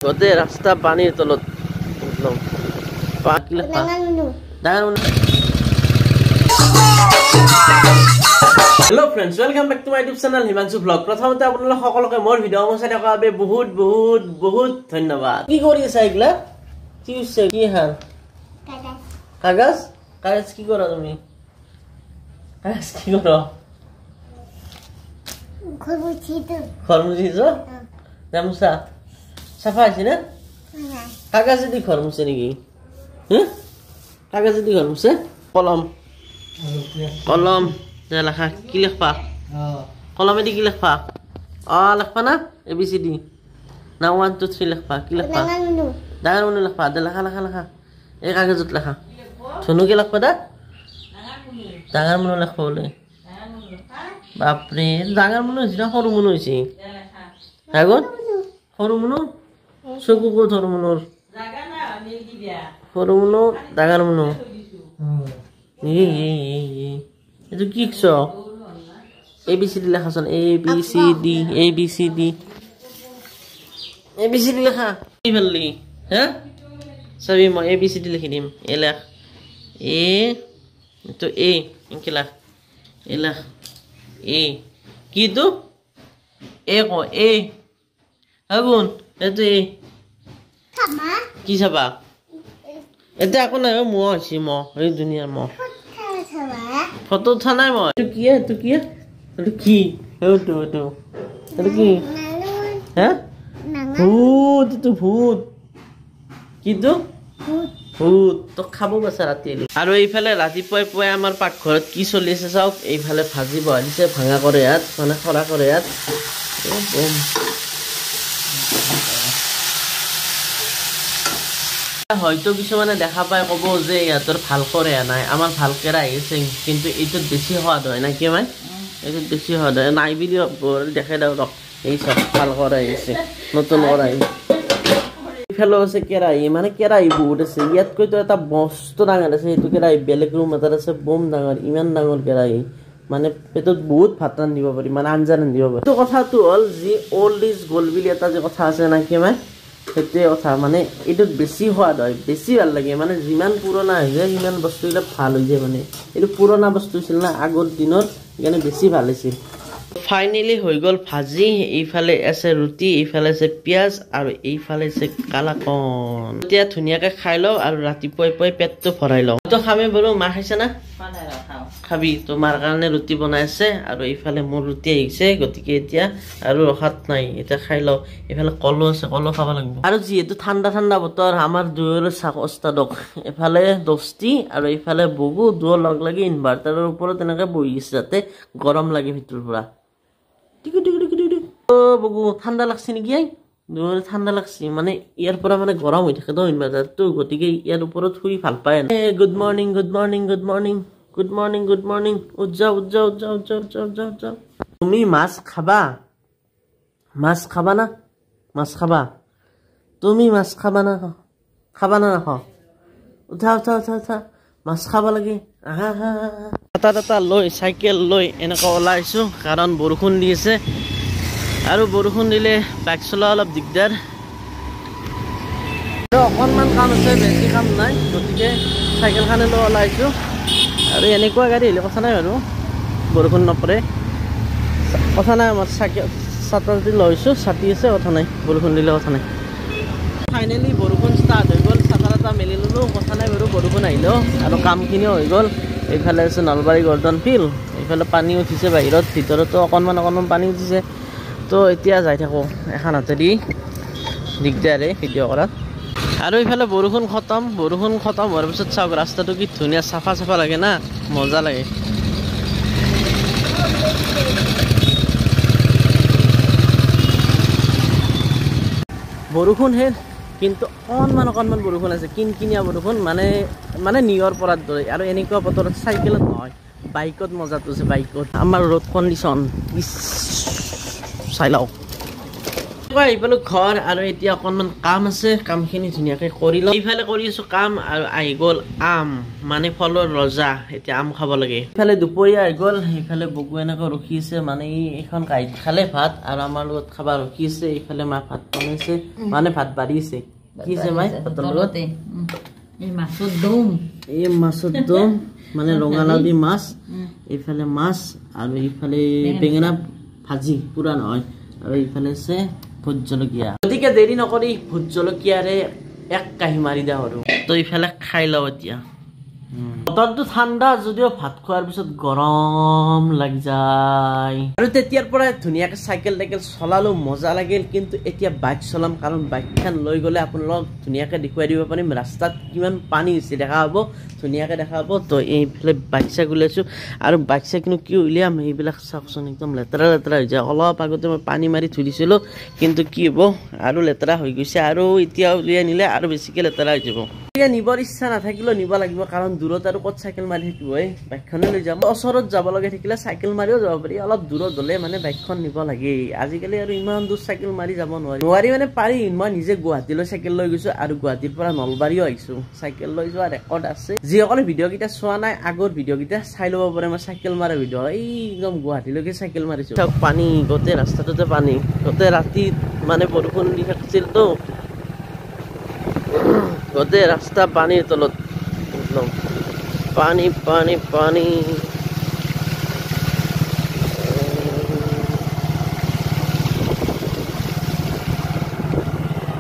গোটেই ৰাস্তা পানীৰ তলত একদম Hello friends, welcome back to my YouTube channel Himanshu Vlog. প্ৰথমতে আপোনালোক সকলোকে মোৰ ভিডিও চাই থকা বাবে বহুত ধন্যবাদ। কি কৰি আছা এইগলা? কি হৈছে? কি হাল? কাগজ? কাগজ কি কৰা তুমি? কাগজ কি কৰা? খৰমুচিছো? নামুচা? সাফা আছে না? কাগজ দি খৰমুচে নেকি? কাগজ দি খৰমুচে? কলম লেখা কি লেখবা কলমেদি কি লেখবা লেখবা না ABCD না 1 2 3 লেখবা কি লেখবা ডাঙৰ মনু লেখবা লেখা এই কাগজত লেখা ধনু কি লেখবা ডাঙৰ মনু লেখবা বলে বাপৰে ডাঙৰ মনু জিনা সৰু মনু হৈছে আগত সৰু মনু চকু কো সৰু মনুৰ জাগা না আমি কি দিয়া সৰু মনু ডাঙৰ মনু itu kikso ABCD লেখা চোন ABCD লেখা কি বললি হ্যাঁ সবই মই ABCD লিখি দিম এ লেখ এ তো এ ইনকে লেখ এ লেখ এ কি তো এ কো এ আগুন এতো এ থামা কি চাবা এটা আকো নাই ম আছে ম এই দুনিয়াৰ ম ফটো উঠা নাই মই এটো কি এটো কি এটো কি হ্যাঁ ভূত এটো ভূত কিটো ভূত তো খাব বছা ৰাতি আৰু এইফালে ৰাতিপুৱাই পুৱাই আমাৰ পাকঘৰত কি চলি আছে চাওক এইফালে ভাজি বহাইছে ভাঙা কৰে ইয়াত মানে খৰা কৰে ইয়াত হয়তো কিছুমানে দেখা পায় কব যে ইয়াতৰ ভাল কৰে নাই আমাৰ ভাল কেৰা আহিছে কিন্তু এইটোত বেছি সোৱাদ হয় না কি মানে এইটোত বেছি সোৱাদ হয় নাই বুলি দেখাই দাও ৰক এই সব ভাল কৰা আহিছে নতুন কৰা এইফালে আছে কেৰাহী মানে কেৰাহী বহুত আছে ইয়াতকৈ তো এটা বস্তু ডাঙৰ আছে এইটো কেৰাহী বেলেগ ৰুম এটাত আছে বম ডাঙৰ ইমান ডাঙৰ কেৰাহী মানে পেটত বহুত ভাত ৰান্ধিব পাৰি মানে আঞ্জা ৰান্ধিব পাৰি তো কথাটো হ'ল যি ওল্ড ইজ গোল্ড বুলি এটা যে কথা আছে না কি মানে সেইটোৱে কথা মানে এইটোত বেছি সোৱাদ হয় বেছি ভাল লাগে মানে যিমান পুৰণা হৈ যায় সিমান বস্তুবিলাক ভাল হৈ যায় মানে এইটো পুৰণা বস্তু আছিল না আগৰ দিনত সেইকাৰণে বেছি ভাল হৈছিল ফাইনেলি হৈ গ'ল ভাজি এইফালে আছে ৰুটি এইফালে আছে পিঁয়াজ আৰু এইফালে আছে কালাকন এতিয়া ধুনীয়াকৈ খাই লওঁ আৰু ৰাতিপুৱাই পুৱাই পেটটো ভৰাই লওঁ তো খামে বাৰু মা খাইছে না খাবি তোমাৰ কাৰণে ৰুটি বনাই আছে আৰু এইফালে মোৰ ৰুটি আহিছে গতিকে এতিয়া আৰু ৰখাত নাই এতিয়া খাই লওঁ এইফালে কলো আছে কলো খাব লাগিব আৰু যিহেতু ঠাণ্ডা বতৰ আমাৰ দুয়োৰে চাক অষ্টাদক এফালে দস্তি আৰু এইফালে বহুত দুয়ো লগ লাগি ইনভাৰ্টাৰৰ ওপৰত এনেকৈ বহি আছে যাতে গৰম লাগে ভিতৰৰ পৰা বগু ঠাণ্ডা লাগছে নেকি দুয়োৰে ঠাণ্ডা লাগছে মানে ইয়াৰ পৰা মানে গৰম হৈ থাকে তো ইনভাৰ্টাৰটো গতিকে ইয়াৰ ওপৰত শুই ভাল পায় গুড মৰ্নিং উজ্জা তুমি মাছ খাবা না মাছ খাবা তুমি মাছ খাবা না নাখাও উঠা মাছ খাব লাগে এটা লৈ চাইকেল লৈ এনেকৈ ওলাইছো কাৰণ বৰষুণ দি আছে আৰু বৰষুণ দিলে বাইক চলোৱা অলপ দিগদাৰ অকণমান কাম আছে বেছি কাম নাই গতিকে চাইকেলখনে লৈ ওলাইছো আৰু এনেকুৱা গাড়ী আহিলে কথা নাই বাৰু বৰষুণ নপৰে কথা নাই আমাৰ চাইকেল ছাতি লৈছোঁ ছাতি আছে কথা নাই বৰষুণ দিলে কথা নাই ফাইনেলি বৰষুণ ষ্টাৰ্ট হৈ গ'ল ছাতা মেলি ল'লোঁ কথা নাই বাৰু বৰষুণ আহিলেও আৰু কামখিনিও হৈ গ'ল এইফালে আছে নলবাৰী গৰ্ডন ফিল্ড এইফালে পানী উঠিছে বাহিৰত ভিতৰতো অকণমান পানী উঠিছে তো এতিয়া যাই থাকোঁ এখন হাতেদি দিগদাৰে ভিডিঅ' কৰাত আৰু এইফালে বৰষুণ খতম হোৱাৰ পিছত চাওক ৰাস্তাটো কি ধুনীয়া চাফা লাগে না মজা লাগে বৰষুণ হে কিন্তু অকণমান বৰষুণ আছে কিনকিনীয়া বৰষুণ মানে নিয়ৰ পৰাৰ দৰে আৰু এনেকুৱা বতৰত চাইকেলত নহয় বাইকত মজাটো আছে বাইকত আমাৰ ৰোড কণ্ডিশ্যন চাই লওক এইফালে ঘৰ আৰু এতিয়া অকণমান কাম আছে কামখিনি ধুনীয়াকৈ কৰি লওঁ এইফালে কৰি আছোঁ কাম আৰু আহি গ'ল আম মানে ফলৰ ৰজা এতিয়া আম খাব লাগে এইফালে দুপৰীয়া আহি গ'ল সেইফালে বগু এনেকৈ ৰখি আছে মানে এইখন কাঁহীত খালে ভাত আৰু আমাৰ লগত খাব ৰখি আছে এইফালে মা ভাত বনাইছে মানে ভাত বাঢ়িছে কি আছে মাই ভাতৰ লগত এই মাছৰ দম মানে ৰঙালাও দি মাছ এইফালে মাছ আৰু এইফালে বেঙেনা ভাজি পুৰা নহয় আৰু এইফালে আছে ভোট জলকীয়া গতিকে দেৰি নকৰি ভোট জলকীয়াৰে এক কাঁহী মাৰি দিওঁ আৰু তো এইফালে খাই লওঁ এতিয়া বতৰটো ঠাণ্ডা যদিও ভাত খোৱাৰ পিছত গৰম লাগি যায় আৰু তেতিয়াৰ পৰা ধুনীয়াকৈ চাইকেল চলালো মজা লাগিল কিন্তু এতিয়া বাইক চলাম কাৰণ বাইকখন লৈ গ'লে আপোনালোকক ধুনীয়াকৈ দেখুৱাই দিব পাৰিম ৰাস্তাত কিমান পানী হৈছে দেখা হ'ব ধুনীয়াকৈ দেখা হ'ব তো এইফালে বাইক চাইক উলিয়াইছোঁ আৰু বাইক চাইক কিন্তু কি উলিয়াম এইবিলাক চাওকচোন একদম লেতেৰা হৈ যায় অলপ আগতে মই পানী মাৰি থৈ দিছিলোঁ কিন্তু কি হ'ব আৰু লেতেৰা হৈ গৈছে আৰু এতিয়া উলিয়াই নিলে আৰু বেছিকৈ লেতেৰা হৈ যাব এতিয়া নিবৰ ইচ্ছা নাথাকিলেও নিব লাগিব কাৰণ দূৰত আৰু ক'ত চাইকেল মাৰি থাকিব বাইকখনে লৈ যাম ওচৰত যাব লগা থাকিলে চাইকেল মাৰিও যাব পাৰি অলপ দূৰত হ'লে মানে বাইকখন নিব লাগে আজিকালি আৰু ইমান দূৰ চাইকেল মাৰি যাব নোৱাৰি মানে পাৰি মই নিজে গুৱাহাটীলৈ চাইকেল লৈ গৈছোঁ আৰু গুৱাহাটীৰ পৰা নলবাৰীও আহিছোঁ চাইকেল লৈ যোৱা ৰেকৰ্ড আছে যিসকলে ভিডিঅ'কেইটা চোৱা নাই আগৰ ভিডিঅ'কেইটা চাই ল'ব পাৰে মই চাইকেল মাৰা ভিডিঅ' এই একদম গুৱাহাটীলৈকে চাইকেল মাৰিছোঁ পানী গোটেই ৰাস্তাটোতে পানী গোটেই ৰাতি মানে বৰষুণ দি থাকিছিলতো গোটেই ৰাস্তা পানীৰ তলত একদম পানী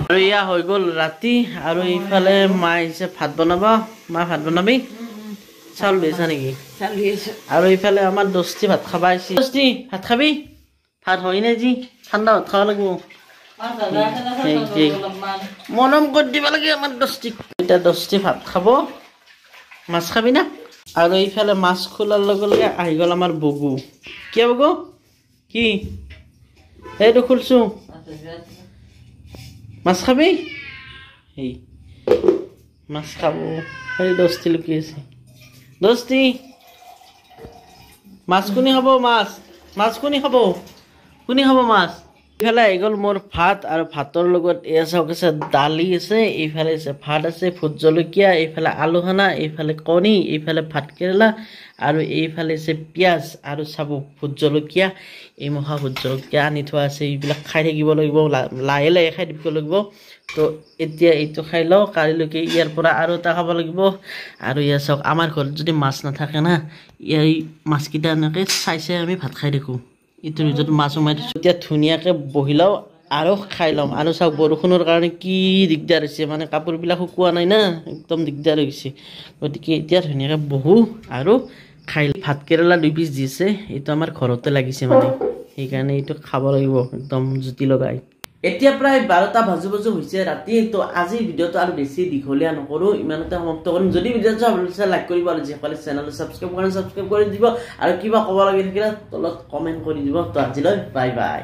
আৰু এয়া হৈ গ'ল ৰাতি আৰু এইফালে মা আহিছে ভাত বনাব মা ভাত বনাবি চাউল বেচা নেকি আৰু এইফালে আমাৰ দস্তি ভাত খাব আহিছে দস্তি ভাত খাবি ভাত হয় নে যি ঠাণ্ডা ভাত খাব লাগিব মৰম কৰি দিব লাগে আমাৰ দস্তিক এতিয়া দস্তি ভাত খাব মাছ খাবি না আৰু এইফালে মাছ খোলাৰ লগে লগে আহি গ'ল আমাৰ বগু কিয় বগু কি এইটো খুলছো মাছ খাবি সেই মাছ খাব সেই দস্তি লুকি আছে দস্তি মাছ কোনে খাব মাছ কোনে খাব মাছ এইফালে আহি গ'ল মোৰ ভাত আৰু ভাতৰ লগত এয়া চাওক আছে দালি আছে এইফালে আছে ভাত আছে ভোট জলকীয়া এইফালে আলু খানা এইফালে কণী এইফালে ভাত কেৰেলা আৰু এইফালে আছে পিঁয়াজ আৰু চাব ভোট জলকীয়া এই মহা ভোট জলকীয়া আনি থোৱা আছে এইবিলাক খাই থাকিব লাগিব লাহে লাহে খাই দিব লাগিব তো এতিয়া এইটো খাই লওঁ কালিলৈকে ইয়াৰ পৰা আৰু এটা খাব লাগিব আৰু ইয়াৰ চাওক আমাৰ ঘৰত যদি মাছ নাথাকে না এই মাছকেইটা এনেকৈ চাই আমি ভাত খাই থাকোঁ ইটোৰ ভিতৰত মাছ সোমাই থৈছোঁ এতিয়া ধুনীয়াকৈ বহি লওঁ আৰু খাই ল'ম আৰু চাওক বৰষুণৰ কাৰণে কি দিগদাৰ হৈছে মানে কাপোৰবিলাক শুকোৱা নাই না একদম দিগদাৰ হৈছে গতিকে এতিয়া ধুনীয়াকৈ বহোঁ আৰু খাই ভাত কেৰেলা 2 পিচ দিছে এইটো আমাৰ ঘৰতে লাগিছে মানে সেইকাৰণে এইটো খাব লাগিব একদম জুতি লগাই এতিয়া প্ৰায় 12টা বাজু হৈছে ৰাতি তো আজিৰ ভিডিঅ'টো আৰু বেছি দীঘলীয়া নকৰোঁ ইমানতে সমাপ্ত কৰিম যদি ভিডিঅ'টো ভাল লাগিছে লাইক কৰিব আৰু যিসকলে চেনেলটো ছাবস্ক্ৰাইব কৰি দিব আৰু কিবা ক'ব লাগি থাকিলে তলত কমেণ্ট কৰি দিব তো আজিলৈ বাই